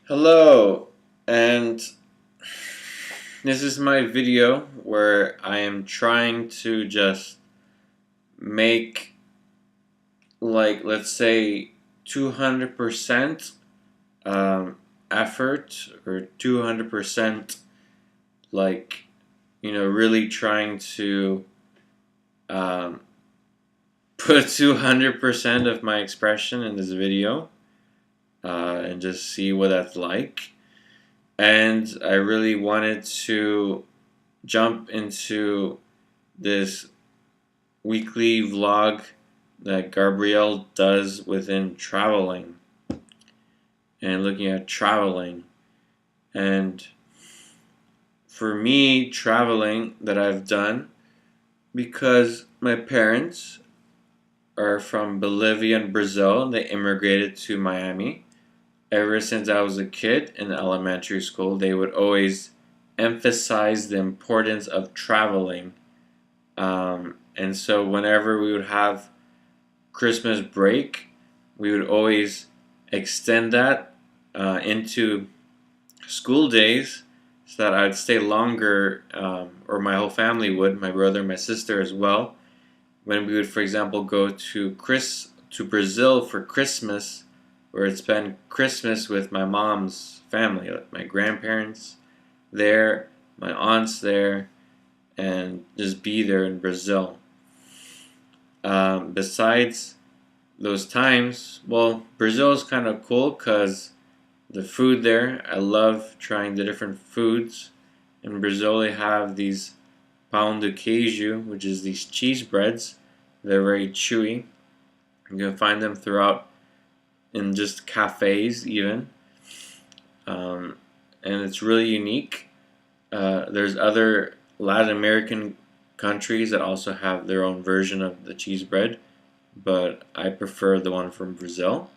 Hello, and this is my video where I am trying to just make, like, let's say 200% effort, or 200%, like, really trying to um, put 200% of my expression in this video, and just see what that's like. And I really wanted to jump into this weekly vlog that Gabrielle does within traveling and looking at traveling. And for me, traveling that I've done, because my parents are from Bolivia and Brazil, and they immigrated to Miami. Ever since I was a kid in elementary school, they would always emphasize the importance of traveling. And so whenever we would have Christmas break, we would always extend that into school days so that I'd stay longer, or my whole family would, my brother, my sister as well. When we would, for example, go to Brazil for Christmas, where I'd spend Christmas with my mom's family, like my grandparents there, my aunts there, and just be there in Brazil. Besides those times, well, Brazil is kind of cool because the food there, I love trying the different foods. In Brazil, they have these pão de queijo, which is these cheese breads. They're very chewy. You can find them throughout in just cafes, even. And it's really unique. There's other Latin American countries that also have their own version of the cheese bread, but I prefer the one from Brazil.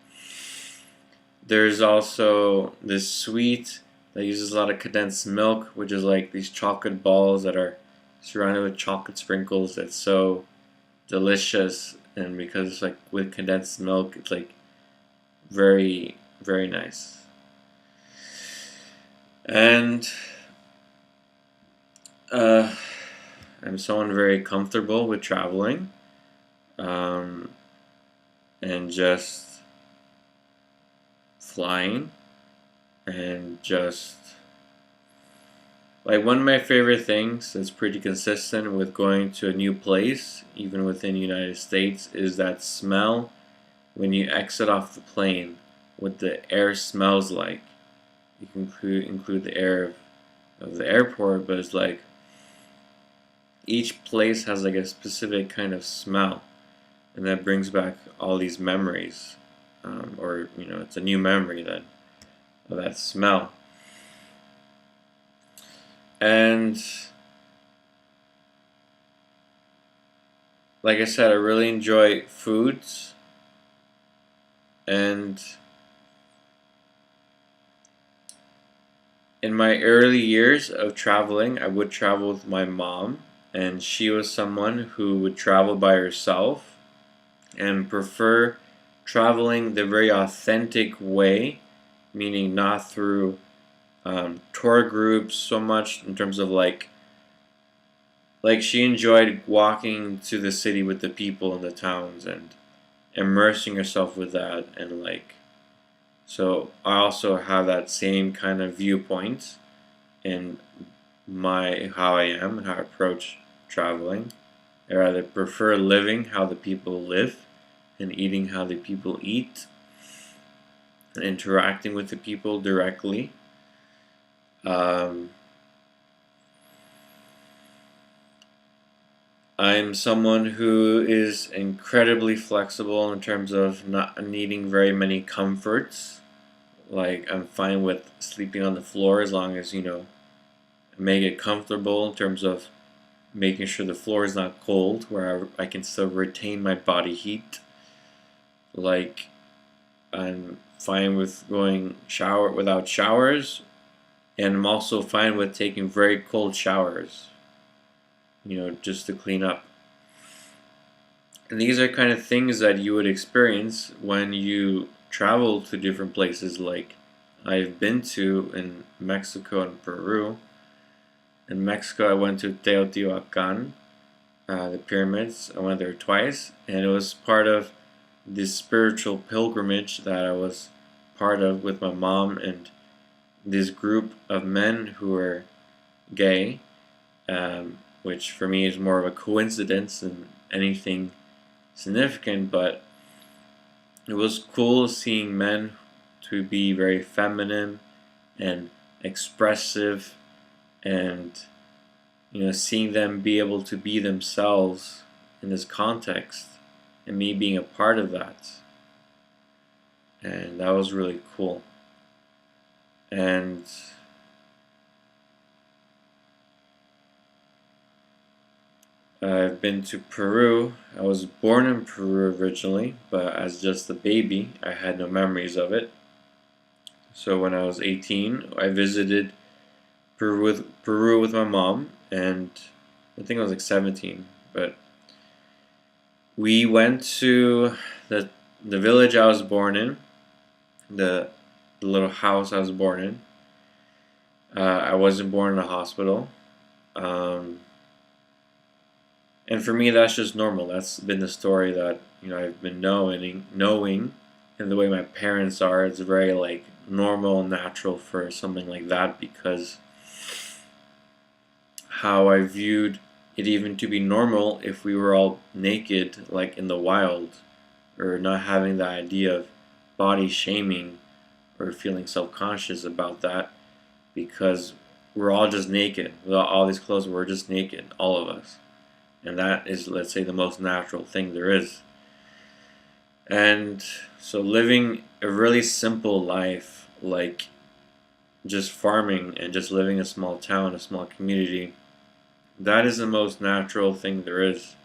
There's also this sweet that uses a lot of condensed milk, which is like these chocolate balls that are surrounded with chocolate sprinkles. That's so delicious, and because it's like with condensed milk, it's like very, very nice. And I'm someone very comfortable with traveling, and just flying, and just like one of my favorite things that's pretty consistent with going to a new place, even within the United States, is that smell when you exit off the plane, what the air smells like. You can include the air of the airport, but it's like each place has like a specific kind of smell, and that brings back all these memories, or it's a new memory then of that smell. And like I said, I really enjoy foods, and in my early years of traveling, I would travel with my mom, and she was someone who would travel by herself and prefer traveling the very authentic way, meaning not through tour groups so much, in terms of like she enjoyed walking to the city with the people in the towns and immersing herself with that, and like, so I also have that same kind of viewpoint in how I am and how I approach traveling. I rather prefer living how the people live and eating how the people eat and interacting with the people directly. I'm someone who is incredibly flexible in terms of not needing very many comforts. Like, I'm fine with sleeping on the floor as long as, make it comfortable in terms of making sure the floor is not cold, where I can still retain my body heat. Like, I'm fine with going shower without showers, and I'm also fine with taking very cold showers, just to clean up. And these are kind of things that you would experience when you travel to different places, like I've been to in Mexico and Peru. In Mexico, I went to Teotihuacan, the pyramids. I went there twice, and it was part of this spiritual pilgrimage that I was part of with my mom and this group of men who were gay, which for me is more of a coincidence than anything significant, but it was cool seeing men to be very feminine and expressive, and seeing them be able to be themselves in this context, and me being a part of that. And that was really cool. And I've been to Peru. I was born in Peru originally, but as just a baby, I had no memories of it. So when I was 18, I visited Peru with my mom, and I think I was like 17, but we went to the village I was born in, the little house I was born in. I wasn't born in a hospital. And for me, that's just normal. That's been the story that I've been knowing, and the way my parents are. It's very like normal and natural for something like that, because how I viewed it even to be normal if we were all naked, like in the wild, or not having the idea of body shaming or feeling self-conscious about that, because we're all just naked. Without all these clothes, we're just naked, all of us. And that is, let's say, the most natural thing there is. And so living a really simple life, like just farming and just living in a small town, a small community, that is the most natural thing there is.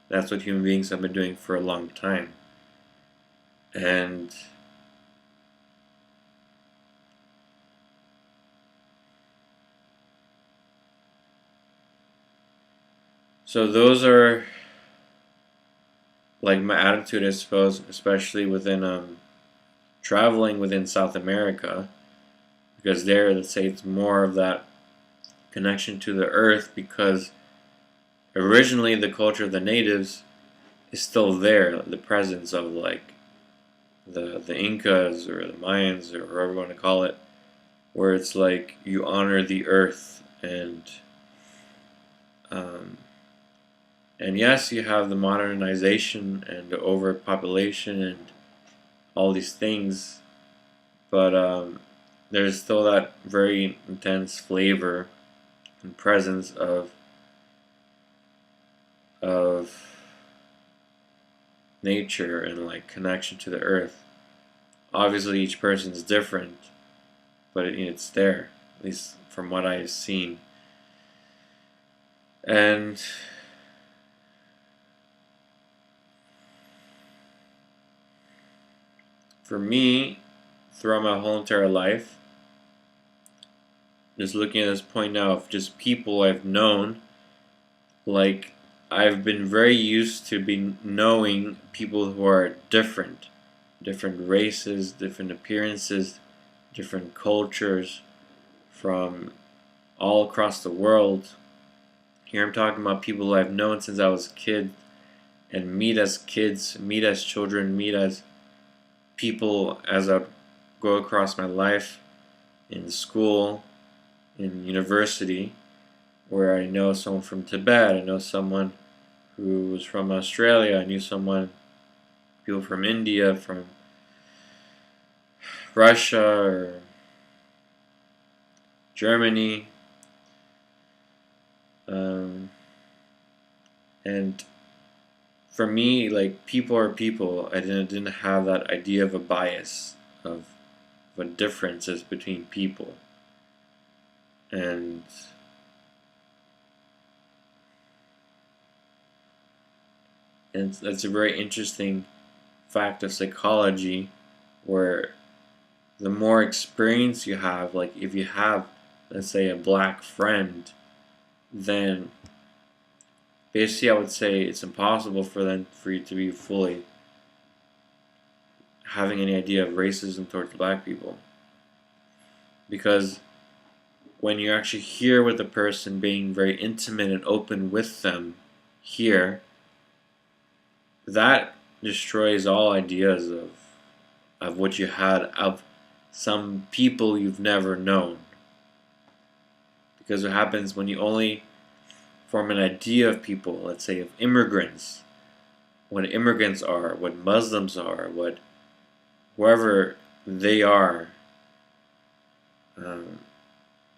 That's what human beings have been doing for a long time. And so those are like my attitude, I suppose, especially within traveling within South America, because there, let's say, it's more of that connection to the earth, because originally the culture of the natives is still there, the presence of like the Incas or the Mayans or whatever you want to call it, where it's like you honor the earth, and yes, you have the modernization and the overpopulation and all these things, but there's still that very intense flavor and presence of nature and like connection to the earth. Obviously, each person is different, but it's there, at least from what I've seen. And for me, throughout my whole entire life, just looking at this point now of just people I've known, like I've been very used to knowing people who are different races, different appearances, different cultures from all across the world. Here I'm talking about people who I've known since I was a kid, and meet as kids, meet as children, meet as people as I go across my life in school, in university, where I know someone from Tibet, I know someone who was from Australia, I knew people from India, from Russia, or Germany, and for me, like, people are people. I didn't have that idea of a bias, of what differences between people. And that's a very interesting fact of psychology, where the more experience you have, like if you have, let's say, a black friend, then basically I would say it's impossible for you to be fully having any idea of racism towards black people. because when you're actually here with the person, being very intimate and open with them here, that destroys all ideas of what you had of some people you've never known. Because what happens when you only form an idea of people, let's say of immigrants, what immigrants are, what Muslims are, what whoever they are,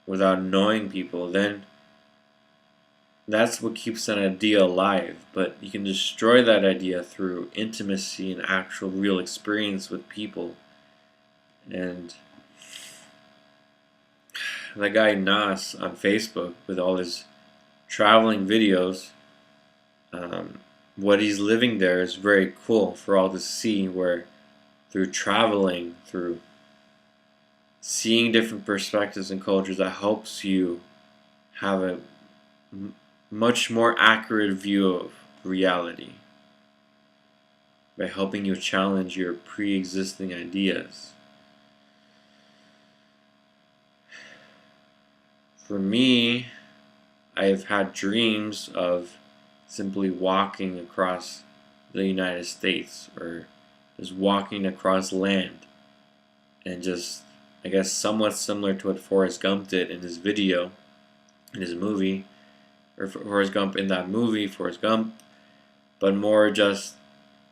without knowing people, then that's what keeps an idea alive. But you can destroy that idea through intimacy and actual real experience with people. And the guy Nas on Facebook with all his traveling videos, what he's living there is very cool for all to see, where through traveling, through seeing different perspectives and cultures, that helps you have a much more accurate view of reality by helping you challenge your pre-existing ideas. For me, I've had dreams of simply walking across the United States, or just walking across land, and just, I guess, somewhat similar to what Forrest Gump did in his video, in his movie, or Forrest Gump in that movie, Forrest Gump, but more just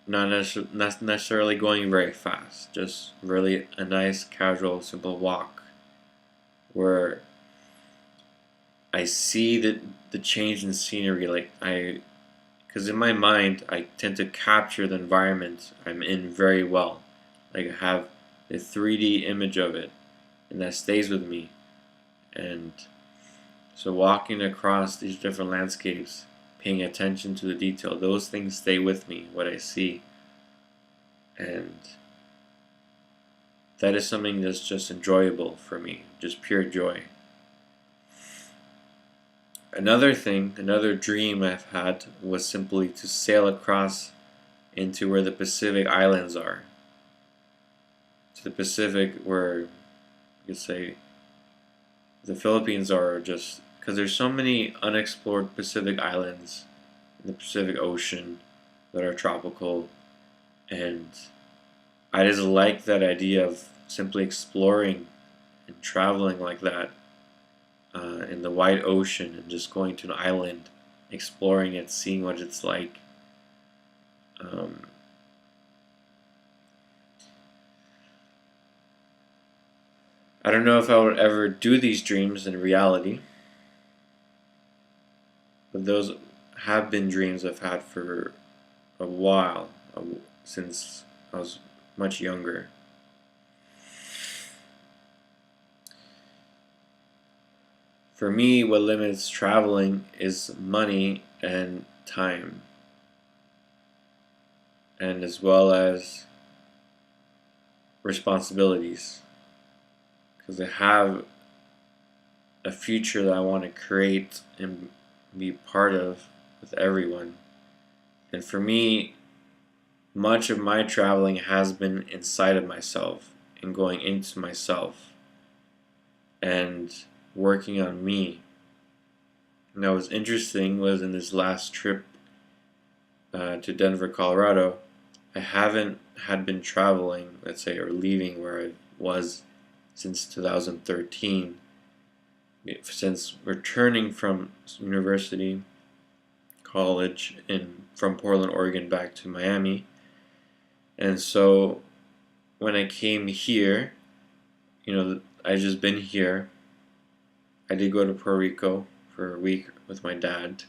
not necessarily going very fast, just really a nice, casual, simple walk, where I see the change in scenery, because in my mind, I tend to capture the environment I'm in very well. Like, I have a 3D image of it, and that stays with me. And so walking across these different landscapes, paying attention to the detail, those things stay with me, what I see. And that is something that's just enjoyable for me, just pure joy. Another dream I've had was simply to sail across into where the Pacific Islands are. To the Pacific, where you could say the Philippines are, just because there's so many unexplored Pacific Islands in the Pacific Ocean that are tropical, and I just like that idea of simply exploring and traveling like that. In the wide ocean, and just going to an island, exploring it, seeing what it's like. I don't know if I would ever do these dreams in reality, but those have been dreams I've had for a while, since I was much younger. For me, what limits traveling is money and time, and as well as responsibilities, because I have a future that I want to create and be part of with everyone. And for me, much of my traveling has been inside of myself and going into myself and working on me. And what was interesting was in this last trip to Denver, Colorado, I haven't had been traveling, let's say, or leaving where I was since 2013. Since returning from university, college, from Portland, Oregon back to Miami. And so when I came here, I just been here. I did go to Puerto Rico for a week with my dad.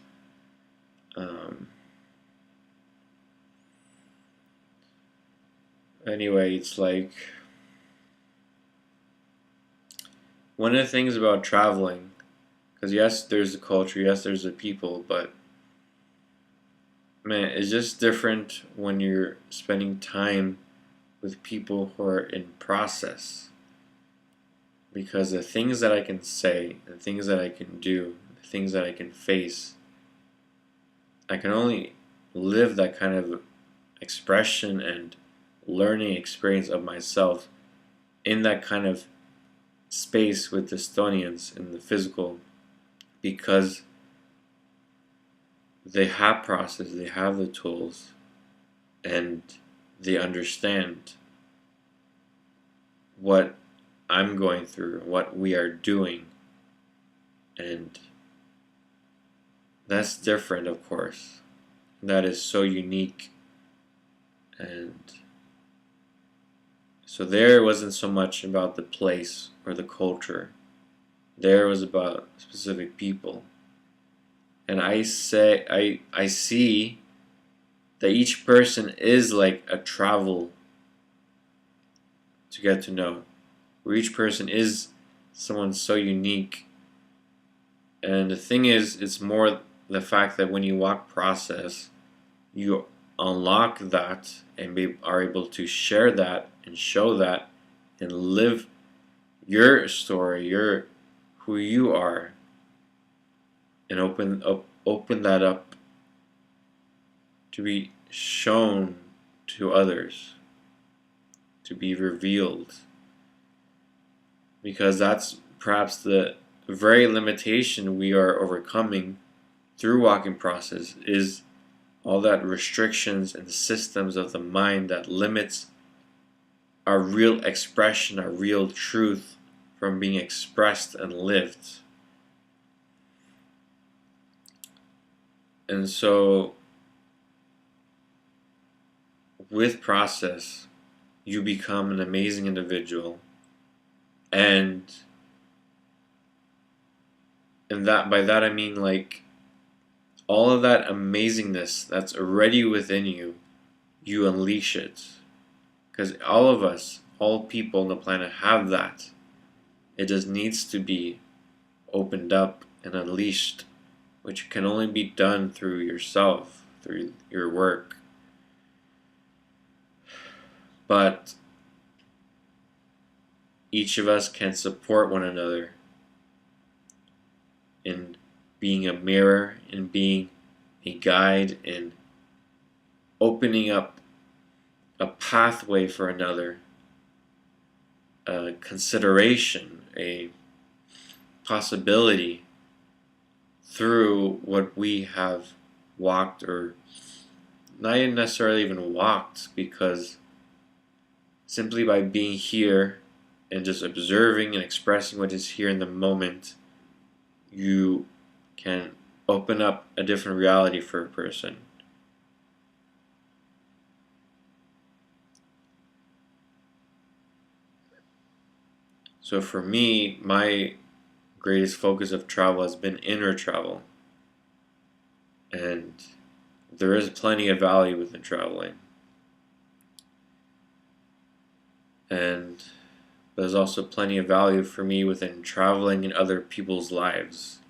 Anyway, it's like, one of the things about traveling, because yes, there's the culture, yes, there's the people, but man, it's just different when you're spending time with people who are in process. Because the things that I can say, the things that I can do, the things that I can face, I can only live that kind of expression and learning experience of myself in that kind of space with Destonians in the physical, because they have process, they have the tools, and they understand what I'm going through, what we are doing, and that's different, of course. That is so unique. And so there it wasn't so much about the place or the culture. There was about specific people. And I see that each person is like a travel to get to know. Where each person is someone so unique. And the thing is, it's more the fact that when you walk process, you unlock that and are able to share that and show that and live your story, who you are, and open that up to be shown to others, to be revealed, because that's perhaps the very limitation we are overcoming through walking process, is all that restrictions and systems of the mind that limits our real expression, our real truth from being expressed and lived. And so with process, you become an amazing individual, and that by that I mean like all of that amazingness that's already within you, you unleash it. Because all of us, all people on the planet have that. It just needs to be opened up and unleashed, which can only be done through yourself, through your work. But each of us can support one another in being a mirror, in being a guide, in opening up a pathway for another, a consideration, a possibility through what we have walked, or not necessarily even walked, because simply by being here and just observing and expressing what is here in the moment, you can open up a different reality for a person. So for me, my greatest focus of travel has been inner travel. And there is plenty of value within traveling. And there's also plenty of value for me within traveling in other people's lives.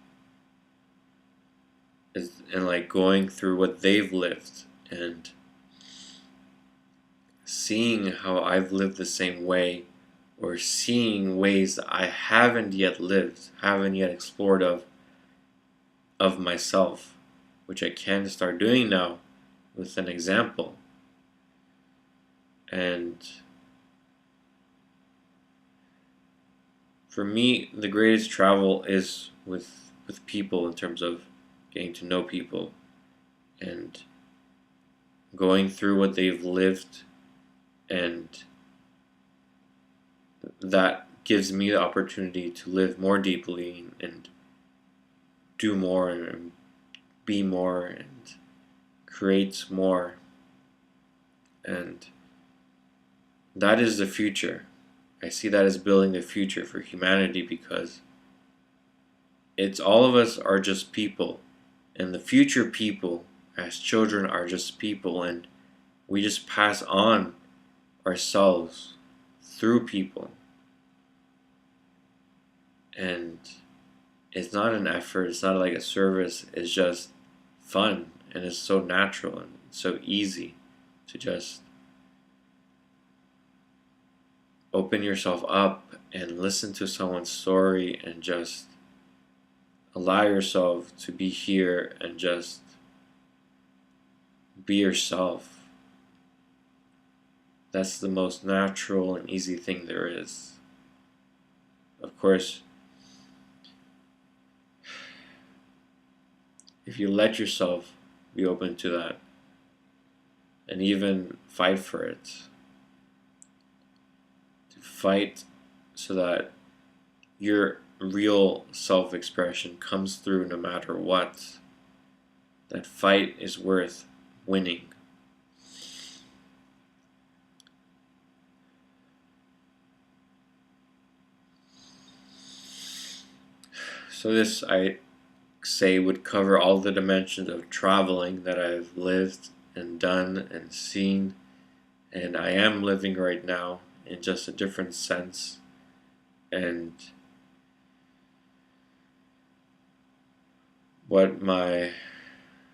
And like going through what they've lived and seeing how I've lived the same way, or seeing ways that I haven't yet lived, haven't yet explored of myself, which I can start doing now with an example. And for me, the greatest travel is with people, in terms of getting to know people and going through what they've lived, and that gives me the opportunity to live more deeply and do more and be more and create more. And that is the future. I see that as building the future for humanity, because it's all of us are just people, and the future people as children are just people, and we just pass on ourselves through people. And it's not an effort, it's not like a service, it's just fun, and it's so natural and so easy to just open yourself up and listen to someone's story and just allow yourself to be here and just be yourself. That's the most natural and easy thing there is. of course, if you let yourself be open to that and even fight for it, to fight so that your real self-expression comes through no matter what, that fight is worth winning. So this, I say, would cover all the dimensions of traveling that I've lived and done and seen, and I am living right now in just a different sense, and what my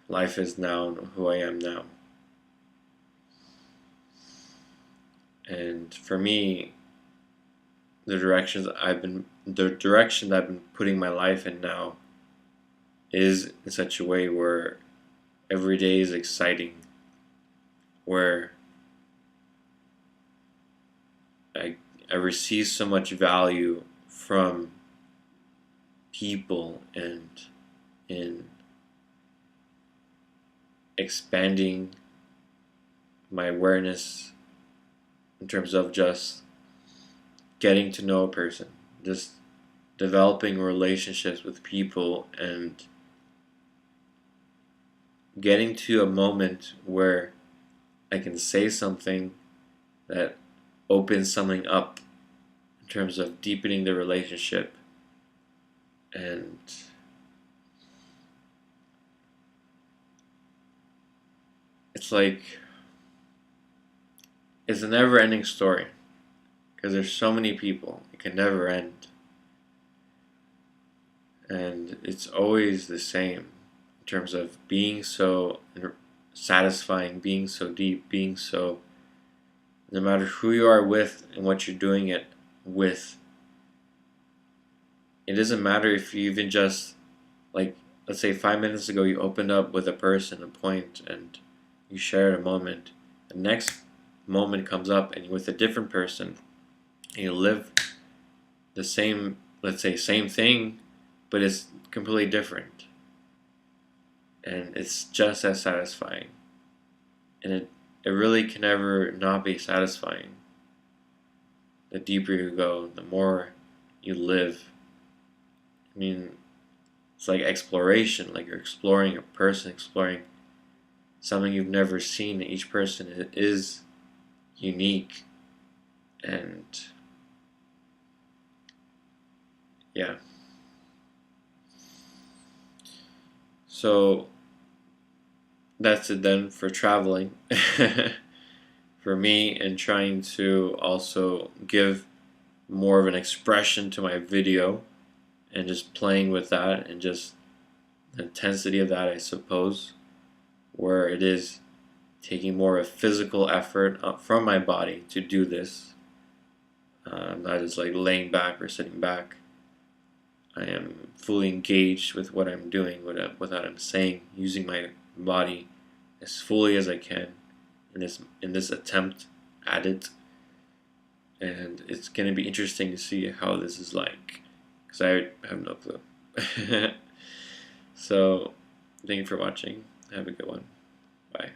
life is now and who I am now. And for me, the direction that I've been putting my life in now is in such a way where every day is exciting, where I receive so much value from people and in expanding my awareness in terms of just getting to know a person, just developing relationships with people, and getting to a moment where I can say something that opens something up in terms of deepening the relationship. And it's like, it's a never-ending story, because there's so many people, it can never end. And it's always the same in terms of being so satisfying, being so deep, being so, no matter who you are with and what you're doing it with, it doesn't matter if you even just, like, let's say 5 minutes ago you opened up with a person, a point, and you shared a moment. The next moment comes up and you're with a different person, and you live the same, let's say, same thing, but it's completely different. And it's just as satisfying. And it really can never not be satisfying. The deeper you go, the more you live. I mean, it's like exploration, like you're exploring a person, exploring something you've never seen. Each person is unique, and yeah. So that's it then for traveling. For me, and trying to also give more of an expression to my video, and just playing with that, and just the intensity of that, I suppose, where it is taking more of a physical effort from my body to do this. Not just like laying back or sitting back. I am fully engaged with what I'm doing, what I'm saying, using my body as fully as I can in this attempt at it. And it's going to be interesting to see how this is like, because I have no clue. So, thank you for watching. Have a good one. Bye.